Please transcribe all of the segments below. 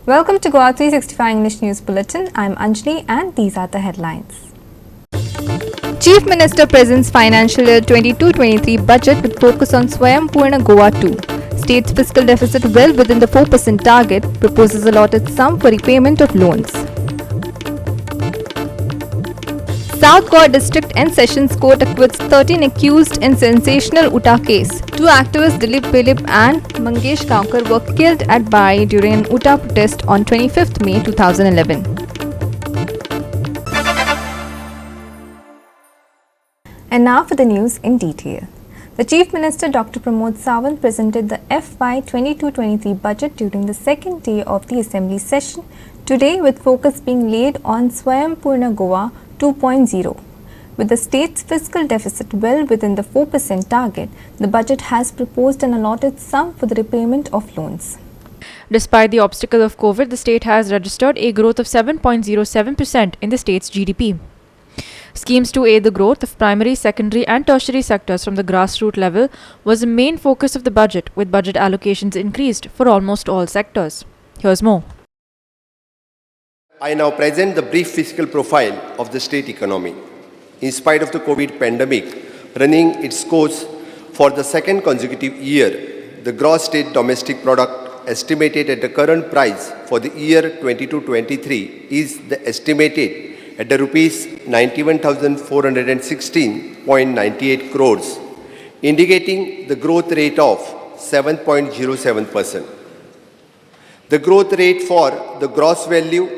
Welcome to GOA365 English News Bulletin. I'm Anjali and these are the headlines. Chief Minister presents Financial Year 22-23 budget with focus on Swayam Goa 2. State's fiscal deficit well within the 4% target, proposes allotted sum for repayment of loans. South Goa District and Sessions Court acquits 13 accused in sensational Uta case. Two activists Dilip and Mangesh Kaukar were killed at Bai during an Uta protest on 25th May 2011. And now for the news in detail. The Chief Minister Dr. Pramod Sawant presented the FY 22-23 budget during the second day of the Assembly session today, with focus being laid on Swayam Goa 2.0. With the state's fiscal deficit well within the 4% target, the budget has proposed an allotted sum for the repayment of loans. Despite the obstacle of COVID, the state has registered a growth of 7.07% in the state's GDP. Schemes to aid the growth of primary, secondary and tertiary sectors from the grassroots level was the main focus of the budget, with budget allocations increased for almost all sectors. Here's more. I now present the brief fiscal profile of the state economy. In spite of the COVID pandemic running its course for the second consecutive year, the gross state domestic product estimated at the current price for the year 22-23 is estimated at the rupees 91,416.98 crores, indicating the growth rate of 7.07%. The growth rate for the gross value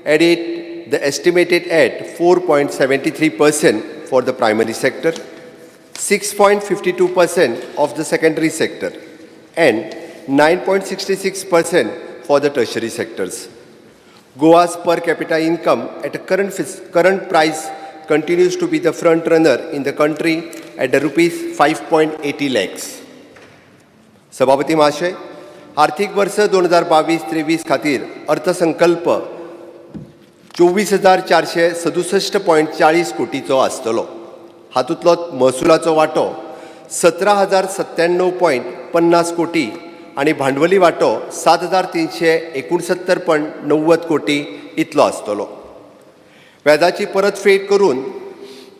added the estimated at 4.73% for the primary sector, 6.52% of the secondary sector, and 9.66% for the tertiary sectors. Goa's per capita income at a current price continues to be the front runner in the country at the rupees 5.80 lakhs. सभापती महाशय, आर्थिक वर्ष 2022-23 खातीर अर्थसंकल्प 24,467.40 कोटीचो आसतलो. हातूंतलो महसुलाचो वांटो 17,097.50 कोटी आनी भांडवली वांटो 7,369.90 कोटी इतलो आसतलो. व्याजाची परतफेड करून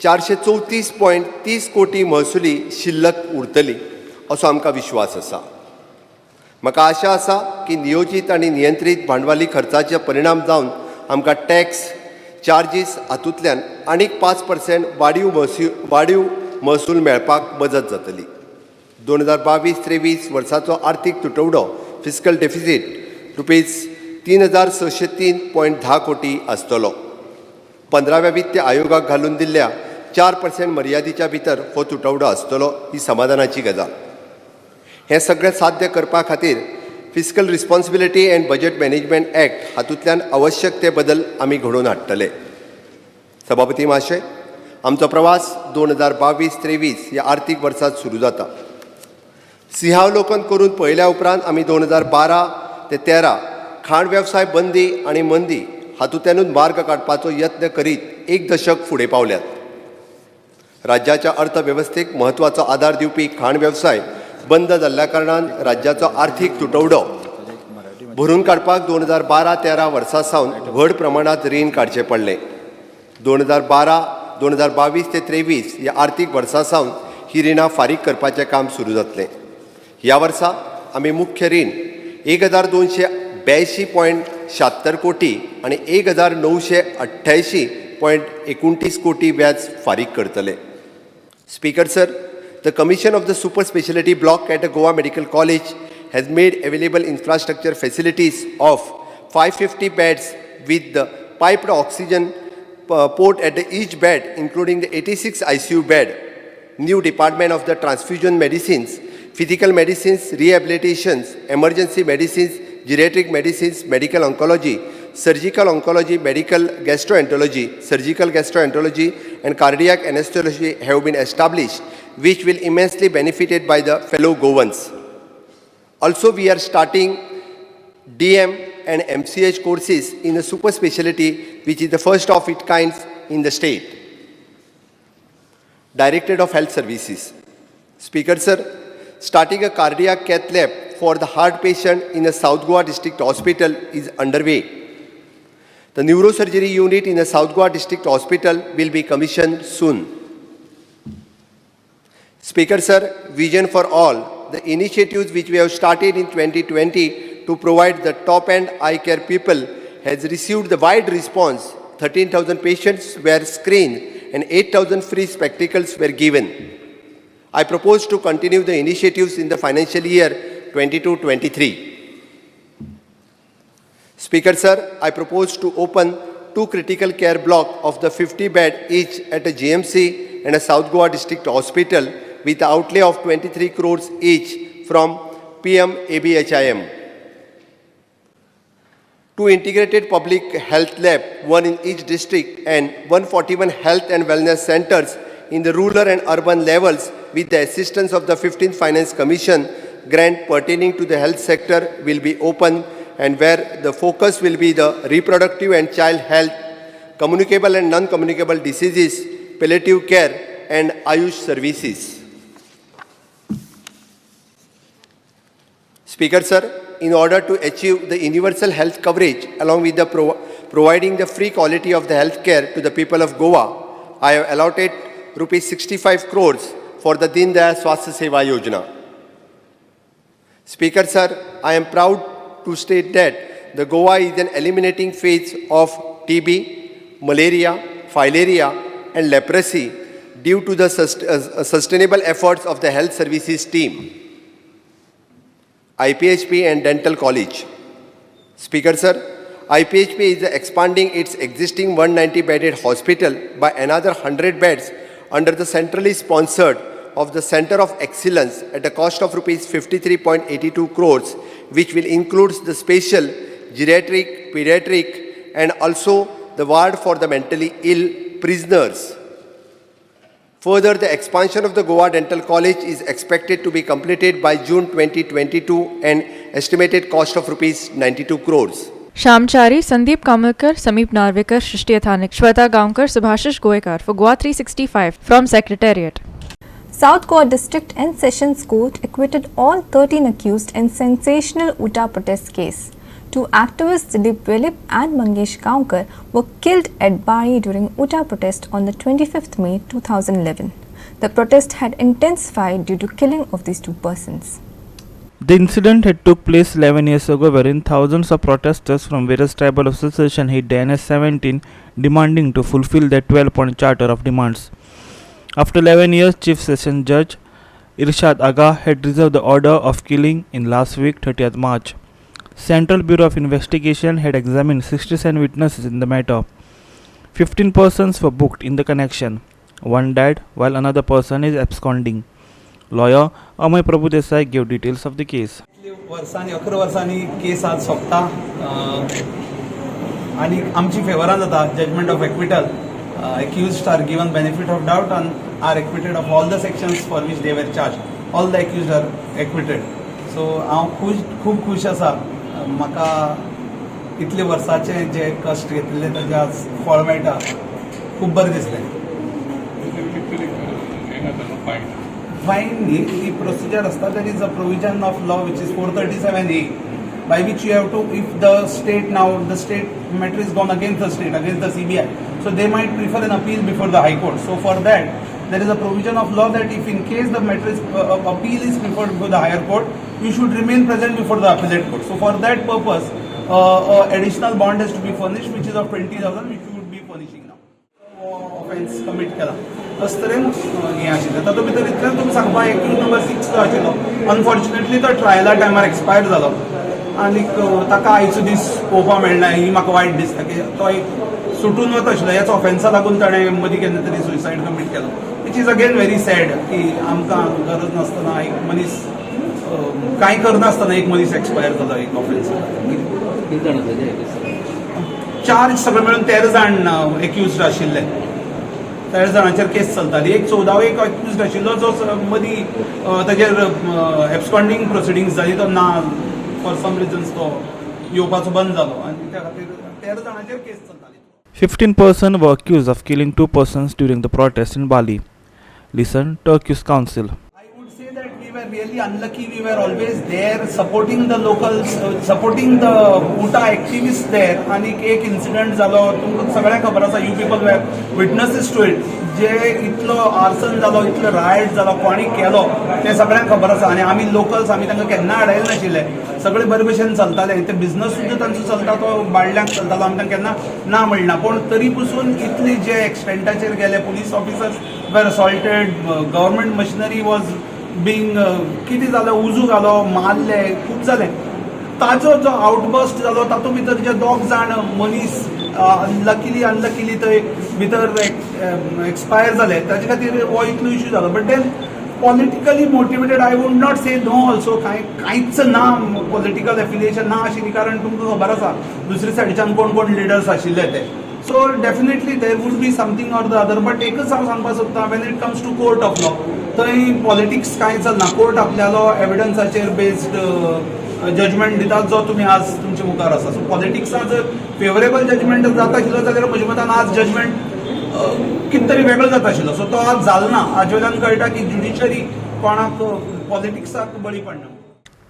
434.30 कोटी महसुली शिल्लक उरतली असो आमकां विश्वास आसा. म्हाका आशा आसा की नियोजीत आनी नियंत्रीत भांडवली खर्चाचे परिणाम जावन आमकां टॅक्स चार्जीस हातूंतल्यान आनीक 5% वाडीव महसूल मेळपाक मजत जातली. 2022-23 वर्साचो आर्थीक तुटवडो फिस्कल डेफिसीट रुपीज 3,603.10 कोटी आसतलो. 15व्या वित्त आयोगाक घालून दिल्ल्या 4% मर्यादेच्या भितर हो तुटवडो आसतलो ही समाधानाची गजाल. हें सगळें साध्य करपा खातीर fiscal responsibility and budget management act हातूंतल्यान आवश्यक ते बदल आमी घडोवन हाडटले. सभापती महाशय, आमचो प्रवास 2022-23 ह्या आर्थीक वर्सात सुरू जाता. सिंहावलोकन करून पळयल्या उपरांत आमी 2012 ते 13 खाण वेवसाय बंदी आनी मंदी हातूंतल्यानूच मार्ग काडपाचो यत्न करीत एक दशक फुडें पावल्यात. राज्याच्या अर्थवेवस्थेक म्हत्वाचो आदार दिवपी खाण वेवसाय बंद जाल्ल्या कारणान राज्याचो आर्थीक तुटवडो भरून काडपाक 2012-13 वर्सा सावन व्हड प्रमाणात रीण काडचें पडलें. 2022-23 ह्या आर्थीक वर्सा सावन ही रिणां फारीक करपाचें काम सुरू जातलें. ह्या वर्सा आमी मुख्य रीण 1,282.76 कोटी आनी 1,988.29 कोटी व्याज फारीक करतले. Speaker sir, the commission of the super specialty block at the Goa Medical College has made available infrastructure facilities of 550 beds with the piped oxygen port at each bed, including the 86 ICU bed, new department of the transfusion medicines, physical medicines, rehabilitations, emergency medicines, geriatric medicines, medical oncology, surgical oncology, medical gastroenterology, surgical gastroenterology, and cardiac anesthesiology have been established, which will immensely benefited by the fellow Goans. Also, we are starting DM and MCH courses in the super specialty, which is the first of its kind in the state. Directorate of Health Services. Speaker sir, starting a cardiac cath lab for the heart patient in the South Goa District Hospital is underway. The neurosurgery unit in the South Goa District Hospital will be commissioned soon. Speaker Sir, Vision for All, the initiatives which we have started in 2020 to provide the top-end eye care people has received the wide response. 13,000 patients were screened and 8,000 free spectacles were given. I propose to continue the initiatives in the financial year 22-23. Speaker Sir, I propose to open 2 critical care blocks of the 50-bed each at a GMC and a South Goa District Hospital with an outlay of 23 crores each from PM ABHIM. 2 integrated public health labs, 1 in each district, and 141 health and wellness centers in the rural and urban levels with the assistance of the 15th Finance Commission grant pertaining to the health sector will be open, and where the focus will be the reproductive and child health, communicable and non-communicable diseases, palliative care, and Ayush services. Speaker Sir, in order to achieve the universal health coverage along with the providing the free quality of the health care to the people of Goa, I have allotted rupees 65 crores for the Deen Dayal Swasthya Seva Yojana. Speaker Sir, I am proud to state that the Goa is in eliminating phase of TB, malaria, filaria and leprosy due to the sustainable efforts of the health services team, IPHP and Dental College. Speaker Sir, IPHP is expanding its existing 190-bedded hospital by another 100 beds under the centrally sponsored of the Center of Excellence at a cost of rupees 53.82 crores, which will include the special, geriatric, pediatric and also the ward for the mentally ill prisoners. Further, the expansion of the Goa Dental College is expected to be completed by June 2022 and estimated cost of rupees 92 crores. Shamchari, Sandeep Kamalkar, Sameep Narvekar, Shrishti Athanik, Shweta Gaonkar, Subhashish Goekar for GOA365 from Secretariat. South Goa District and Sessions Court acquitted all 13 accused in sensational Uttar protest case. 2 activists, Dilip Willip and Mangesh Gaonkar, were killed at Bari during Uttar protest on the 25th May 2011. The protest had intensified due to killing of these 2 persons. The incident had took place 11 years ago, wherein thousands of protesters from various tribal associations hit the NS-17 demanding to fulfill their 12-point charter of demands. After 11 years, Chief Sessions Judge Irshad Agha had reserved the order of killing in last week, 30th March. Central Bureau of Investigation had examined 67 witnesses in the matter. 15 persons were booked in the connection. 1 died while another person is absconding. Lawyer Amay Prabhu Desai gave details of the case. 11 वर्सांनी case आज सोंपता आणि आमची फेवरान जाता judgement of acquittal. Accused are given benefit of doubt and are acquitted of all the sections for which they were charged. All the accused are acquitted. So हांव खूब खुश आसा. म्हाका इतले वर्साचे जे कश्ट घेतले ताचे आज फळ मेळटा, खूब बरें दिसलें. फायन न्ही, ही प्रोसिजर आसता. There is a provision of law which is 437A, by which you have to, if the state matter is gone against the state, against the CBI, so they might prefer an appeal before the High Court. So for that, there is a provision of law that if in case the matter is appeal is preferred before the higher court, you should remain present before the appellate court. So for that purpose, additional bond has to be furnished, which is of 20,000, which you would be furnishing now. Offense commit केला. अशें तरेन हें आशिल्लें. तातूंत भितर इतलें तुमकां सांगपाक एक्यूज नंबर 6 जो आशिल्लो, अनफॉर्च्युनेटली तो ट्रायला टायमार एक्सपायर जालो आनीक ताका आयचो दीस पळोवपाक मेळना. ही म्हाका वायट दिसता की तो एक सुटून वता आशिल्लो. ह्याच ऑफेन्सा लागून ताणें मदीं केन्ना तरी suicide commit Kelo, which is again very sad की आमकां गरज नासतना एक मनीस कांय करनासतना एक मनीस एक्सपायर जालो एक ऑफेन्स. 4 सगळे मेळून 13 जाण एक्युज्ड आशिल्ले. 13 जाणांचेर केस चलताली. एक 14वे एक एक्युज्ड आशिल्लो जो मदीं ताचेर एब्सकॉन्डिंग प्रोसिडींग्स जाली, तो ना फॉर सम रिजन्स तो येवपाचो बंद जालो आनी त्या खातीर 13 जाणांचेर केस चलताली. 15 persons were accused of killing 2 persons during the protest in Bali. Listen to accused counsel. I would say that we were really unlucky. We were always there supporting the locals, supporting the UTA activists there. आणि एक incident जालो, तुमकां सगळ्यांक खबर आसा, you people were witnesses to it. जे इतलो arson जालो, इतलो रायट जालो, कोणी केलो ते सगळ्यांक खबर आसा. आनी आमी लोकल्स आमी तांकां केन्ना आडयले नाशिल्ले. सगळे बरे भशेन चलताले. ते बिझनस सुद्दां तांचो चलता तो बाळल्यांक चलतालो. आमी तांकां केन्ना ना म्हणना. पूण तरी पसून इतली जे एक्सटेंटाचेर गेले, police officers were assaulted, government machinery was being कितें जालें, उजू घालो, मारले, खूब जालें. ताजो जो आउटबस्ट जालो तातूंत भितर जे 2 जाण मनीस लकीली अनलकीली थंय भितर एक्सपायर जाले, ताजे खातीर हो इतलो इश्यू जालो. But then politically motivated I would not say no also. कांयच ना पॉलिटिकल एफिलिएशन ना आशिल्ली, कारण तुमकां खबर आसा दुसरे सायडीच्यान कोण कोण लिडर्स आशिल्ले ते. So definitely there would be something or the other. But एकच हांव सांगपाक सोदतां, when it comes to court of law, थंय पॉलिटिक्स कांय चलना. कोर्ट आपल्यालो एविडन्साचेर बेस्ड जजमेंट दितात, जो तुमी आज तुमच्या मुखार आसा. सो पॉलिटिक्सान जर फेवरेबल जजमेंट जाता आशिल्लो जाल्यार म्हज्या मतान आज जजमेंट कितें तरी वेगळो जाता आशिल्लो. सो तो आज जालो ना. हाजे वयल्यान कळटा की जुडिशरी कोणाक पॉलिटिक्साक बळी पडना.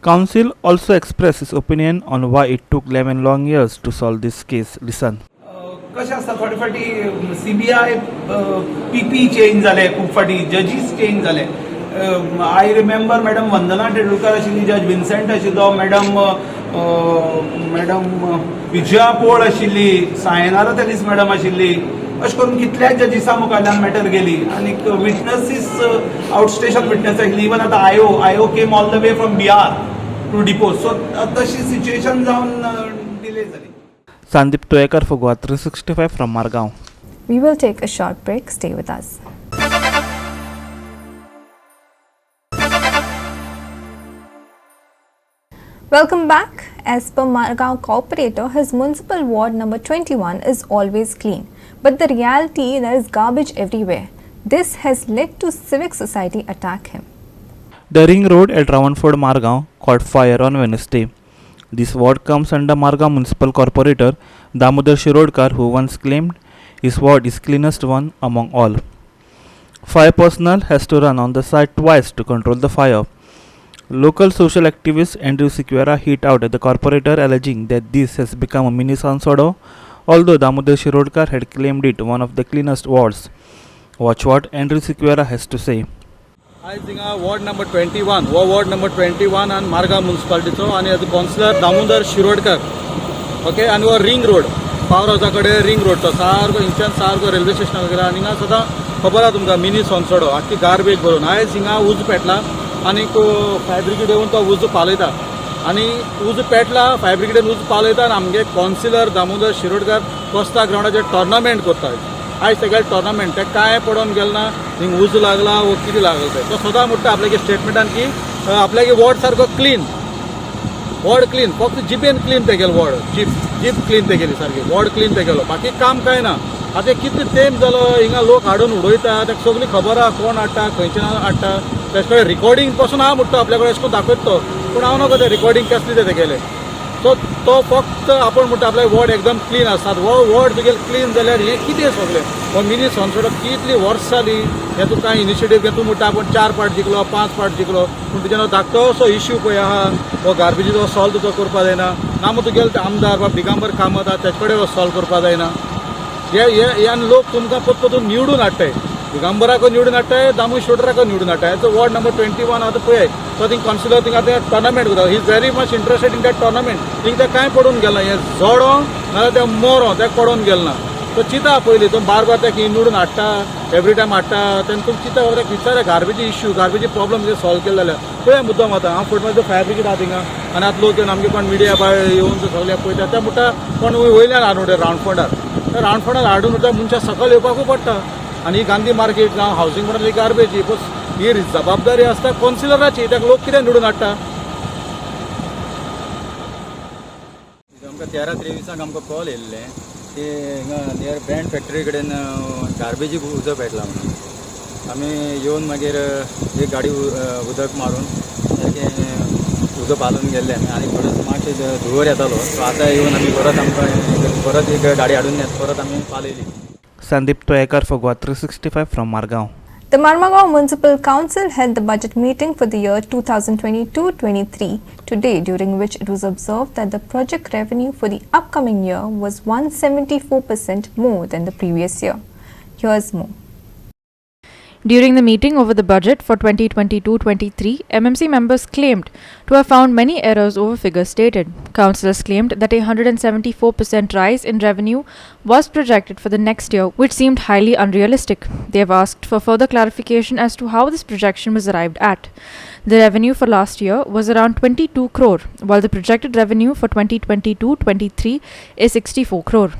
Counsel also expressed his opinion on why it took 11 long years to solve this case. Listen. कशें आसता, थोडे फाटी CBI PP चेंज जाले, खूब फाटी जजीस चेंज जाले. आय रिमेंबर मॅडम वंदना टेडुलकर आशिल्ली जज, विन्सेंट आशिल्लो, मॅडम विजया पोळ आशिल्ली, सायनारा तेलीस मॅडम आशिल्ली. अशें करून कितल्याच जजीसा मुखारल्यान मॅटर गेली. आनी विटनसीस आउटस्टेशन विटनस आशिल्ली. इवन आतां आयो came all the way from Bihar to depose. So तशी सिच्युएशन जावन डिले जाली. Sandeep Toyekar for GOA365 from Margaon. We will take a short break. Stay with us. Welcome back. As per Margaon Corporator, his municipal ward number 21 is always clean. But the reality, there is garbage everywhere. This has led to Civic Society attack him. The ring road at Ravanford Margaon caught fire on Wednesday. This ward comes under Margaon Municipal Corporator Damodar Shirodkar, who once claimed his ward is cleanest one among all. Fire personnel has to run on the site twice to control the fire. Local social activist Andrew Sequeira hit out at the corporator, alleging that this has become a mini Sansodo, although Damodar Shirodkar had claimed it one of the cleanest wards. Watch what Andrew Sequeira has to say. I think ward number 21, ward number 21 and Margaon municipality and as councillor Damodar Shirodkar. Okay, and ring road, power house कड़े ring road तो सारको इंचान सारको railway station वगैरह आणि ना सदा खबर आहे तुमका मिनी सॉन्सोडो आखी गार्बेज भरून आयज हिंगा उज पेटला आणि फायर ब्रिगेड येऊन तो उज पालयता आणि उज पेटला फायर ब्रिगेडन उज पालयता आणि आमगे काउन्सिलर दामोदर शिरोडकर कोस्ता ग्राउंडाचेर टोर्नामेंट करता. आयज सगळे टोर्नामेंट ते काय पडून गेल ना, हिंग उज लागला वो कितें लागला ते तो सदां म्हणटा आपल्यागे स्टेटमेंटान की आपल्यागे वॉर्ड सारको क्लीन, वॉर्ड क्लीन, फक्त जिपेन क्लीन ते गेलो वॉर्ड, जीप क्लीन ते गेली सारकी, वॉर्ड क्लीन ते गेलो, बाकी काम काय ना. आता कितें तेंप जालो हिंगा लोक हाडून उडयता, ताका सगळी खबर आहा कोण हाडटा खंयच्यान हाडटा. तेजे कडेन रिकॉर्डिंग पासून आहा म्हणटा आपल्या कडेन अशें दाखयता तो, पूण हांव नकळो ते रिकॉर्डिंग कसली ते गेले. सो तो फक्त आपण म्हणटा आपल्या वॉर्ड एकदम क्लीन आसतात. वो वॉर्ड तुगेले क्लीन जाल्यार हें कितें सगळें हो मिनी सॉन्सोडो कितली वर्स जाली. हे तुका इनिशिएटीव घेतलो म्हणटा आपण 4 पार्ट जिखलो 5 पार्ट जिखलो, पूण तुज्यान धाकटो असो इश्यू पळय आहा हो गार्बेजीचो सॉल्व तो करपा जायना. ना मग तुगेले आमदार वा दिगंबर कामत आहा तेजे कडेन सॉल्व करपा जायना. ह्यान लोक तुमकां परतून निवडून हाडटाय, दिगंबराको निवडून हाडटाय, दामू शिरोडकराको निवडून हाडटाय. तो वॉर्ड नंबर 21 आतां पळय तो थिंग काउन्सिलर थिंग आतां टोर्नामेंट करता. He is very much interested in that tournament. Thing ते कांय पडून गेलना, हें जोडो नाजाल्यार ते मोरो ते पडून गेलना. तो चिता पयलीं तो बार ताका निवडून हाडटा, एवरी टायम हाडटा, तेन्ना तुमी चिता ताका विचारा गार्बेजी इश्यू गार्बेजी प्रॉब्लम जे सॉल्व केले जाल्यार पळय मुद्दम आतां हांव फुटबॉल फायर ब्रिगेड आहा थिंगा आनी आतां लोक येवन आमगे कोण मिडिया भायर येवन सगळे पळयता ते म्हणटा कोण वयल्यान हाडून उडय रावंड फोंडार हाडून उडटा मनशां सकयल येवपाकू पडटा. आनी गांधी मार्केट जावं हावसिंग बोर्डाची गार्बेज ही जबाबदारी आसता काउन्सिलराची, ताका लोक कितें निवडून हाडटा. आमकां 13-23 आमकां कॉल येयल्लें की हिंगा नियर ब्रँड फॅक्टरी कडेन गार्बेजी उजो पेटला म्हणून. आमी येवन मागीर एक गाडी उदक मारून उजो पालून गेल्ले आनी परत मातशें धुंवर येतालो. सो आतां येवन आमी परत आमकां परत एक गाडी हाडून परत आमी पालयली. Sandeep Toyekar for GOA365 from Margaon. The Marmagaon Municipal Council held the budget meeting for the year 2022-23 today, during which it was observed that the project revenue for the upcoming year was 174% more than the previous year. Here's more. During the meeting over the budget for 2022-23, MMC members claimed to have found many errors over figures stated. Councillors claimed that a 174% rise in revenue was projected for the next year, which seemed highly unrealistic. They have asked for further clarification as to how this projection was arrived at. The revenue for last year was around 22 crore, while the projected revenue for 2022-23 is 64 crore.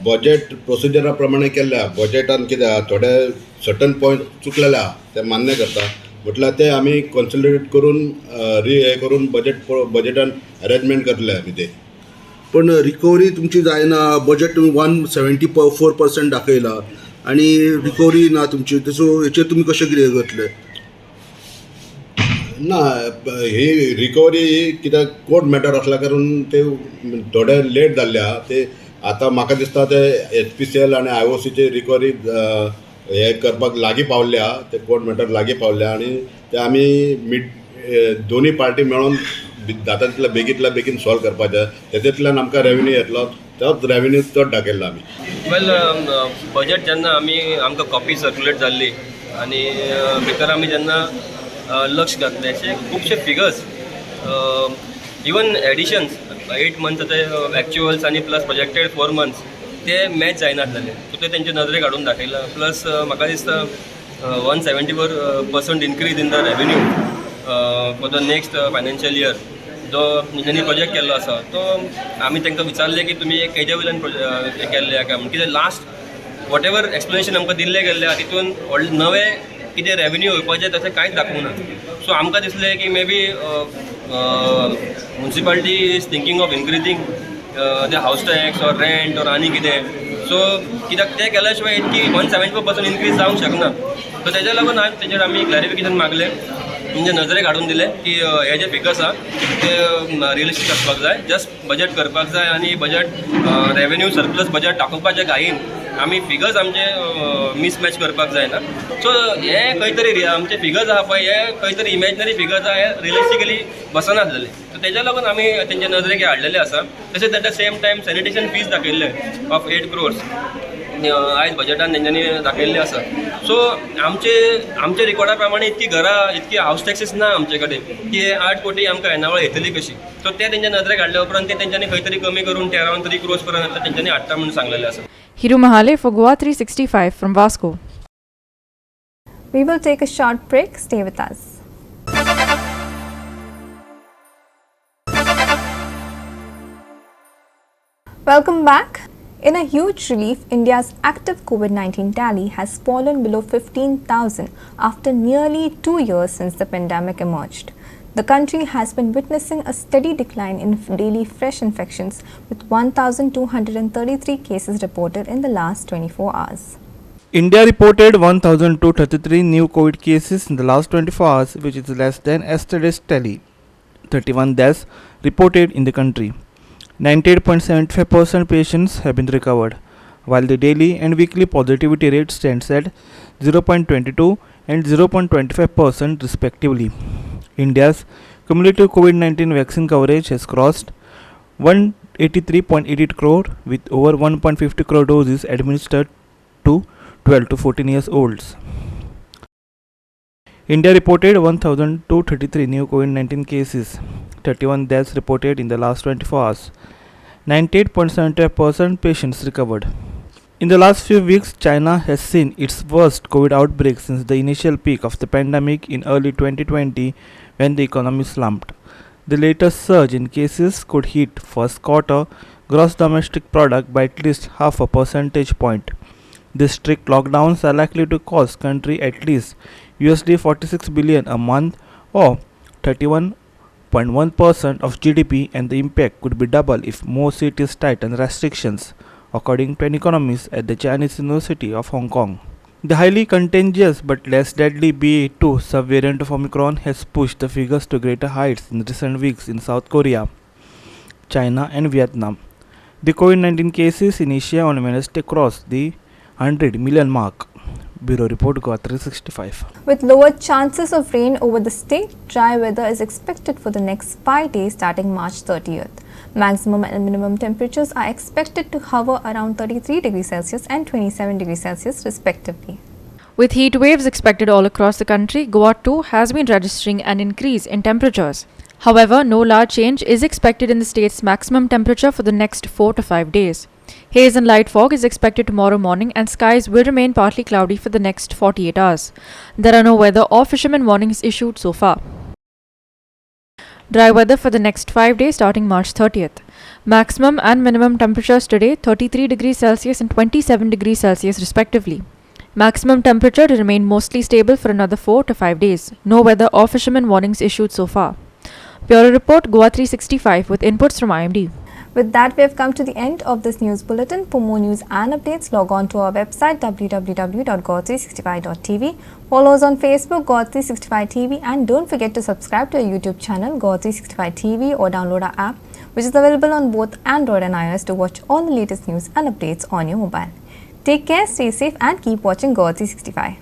Budget प्रोसिजरा प्रमाणे केल्ल्या बजेटान कितें थोडे certain point चुकलेले आहा ते मान्य करता म्हटल्यार ते आमी कॉन्सोलिडेट करून हे करून बजेटान अरेंजमेंट करले आमी ते पण रिकवरी तुमची जायना बजेट तुमी 174% दाखयला आनी रिकवरी ना तुमची सो हेचेर तुमी कशें कितें करतले ना ही रिकवरी कित्याक कोर्ट मॅटर आसल्या कारण ते थोडे लेट जाल्ले आहा ते आतां म्हाका दिसता ते HPCL आनी IOCचे रिकवरी हे करपाक लागीं पावल्ले आहा ते कोर्ट मॅटर लागीं पावल्ले आनी ते आमी दोनी पार्टी मेळून जाता तितल्या बेगीन सॉल्व करपाचें तेतूंतल्यान आमकां रेवेन्यू येतलो तोच रेवेन्यू चड दाखयल्लो आमी वेल बजेट जेन्ना आमकां कॉपी सर्क्युलेट जाल्ली आनी भितर आमी जेन्ना लक्ष घातलें अशे खुबशे फिगर्स इवन एडिशन्स 8 मंथ्स ते एक्चुअल्स आनी प्लस प्रोजेक्टेड 4 मंथ्स ते मॅच जायनासलेले सो ते तेंचे नजरेक हाडून दाखयला प्लस म्हाका दिसता 174% increase in the revenue for the next financial year जो जेणी प्रोजेक्ट केल्लो आसा तो आमी तांकां विचारले की तुमी खंयच्या वयल्यान केल्ले काय म्हणून कितें लास्ट वॉट एवर एक्सप्लेनेशन आमकां दिल्लें गेल्लें आहा तितून नवें कितें रेवेन्यू येवपाचें तशें कांयच दाखोवना सो आमकां दिसलें की may be municipality is thinking of increasing the house tax or rent or आनी कितें सो कित्याक ते केल्या शिवाय इतकी 174% इनक्रीज जावंक शकना सो तेज्या लागून आज तेजेर आमी क्लॅरिफिकेशन मागलें म्हणजे नजरेक हाडून दिलें की हे जे फिगर्स आहा ते रियलिस्टीक आसपाक जाय जस्ट बजेट करपाक जाय आनी बजेट रेवेन्यू सरप्लस बजेट दाखोवपाचे घाईन आमी फिगर्स आमचे मिसमॅच करपाक जायना सो हे खंय तरी आमचे फिगर्स आहा पळय हे खंय तरी इमॅजिनरी फिगर्स आहा हे रियलिस्टिकली बसनासलेले सो तेज्या लागून आमी तेंचे नजरेक हाडलेले आसा तशेंच at the same time sanitation fees दाखयल्ले ऑफ 8 crores आयज बजेटान तेंच्यांनी दाखयल्ले आसा सो आमचे रिकॉर्डा प्रमाणे इतकी घरां इतकी हावस टॅक्सीस ना आमचे कडेन की 8 कोटी आमकां येणावळ येतली कशी सो ते तेंच्या नजरेक हाडल्या उपरांत ते तेंच्यांनी खंय तरी कमी करून 13 crores पर्यंत तेंच्यांनी हाडटा म्हणून सांगलेले आसा Hiru Mahale for GOA365 from Vasco. We will take a short break. Stay with us. Welcome back. In a huge relief, India's active COVID-19 tally has fallen below 15,000 after nearly 2 years since the pandemic emerged. The country has been witnessing a steady decline in daily fresh infections, with 1,233 cases reported in the last 24 hours. India reported 1,233 new COVID cases in the last 24 hours, which is less than yesterday's tally. 31 deaths reported in the country. 98.75% patients have been recovered, while the daily and weekly positivity rate stands at 0.22 and 0.25% respectively. India's cumulative COVID-19 vaccine coverage has crossed 183.88 crore, with over 1.50 crore doses administered to 12 to 14 years olds. India reported 1,233 new COVID-19 cases, 31 deaths reported in the last 24 hours. 98.75% patients recovered. In the last few weeks, China has seen its worst COVID outbreak since the initial peak of the pandemic in early 2020, when the economy slumped. The latest surge in cases could hit first quarter gross domestic product by at least half a percentage point. These strict lockdowns are likely to cost country at least $46 billion a month, or 31.1% of GDP, and the impact could be double if more cities tighten restrictions, according to an economist at the Chinese University of Hong Kong. The highly contagious but less deadly BA.2 subvariant of Omicron has pushed the figures to greater heights in recent weeks in South Korea, China and Vietnam. The COVID-19 cases in Asia on Wednesday crossed the 100 million mark, Bureau Report GOA365. With lower chances of rain over the state, dry weather is expected for the next 5 days starting March 30th. Maximum and minimum temperatures are expected to hover around 33 degrees Celsius and 27 degrees Celsius respectively. With heat waves expected all across the country, Goa too has been registering an increase in temperatures. However, no large change is expected in the state's maximum temperature for the next 4 to 5 days. Haze and light fog is expected tomorrow morning and skies will remain partly cloudy for the next 48 hours. There are no weather or fishermen warnings issued so far. Dry weather for the next 5 days starting March 30th. Maximum and minimum temperatures today 33 degrees Celsius and 27 degrees Celsius respectively. Maximum temperature to remain mostly stable for another 4 to 5 days. No weather or fishermen warnings issued so far. Bureau Report GOA365 with inputs from IMD. With that, we have come to the end of this news bulletin. For more news and updates, log on to our website www.GOA365.tv. Follow us on Facebook, GOA365TV, and don't forget to subscribe to our YouTube channel, GOA365TV, or download our app, which is available on both Android and iOS to watch all the latest news and updates on your mobile. Take care, stay safe, and keep watching GOA365.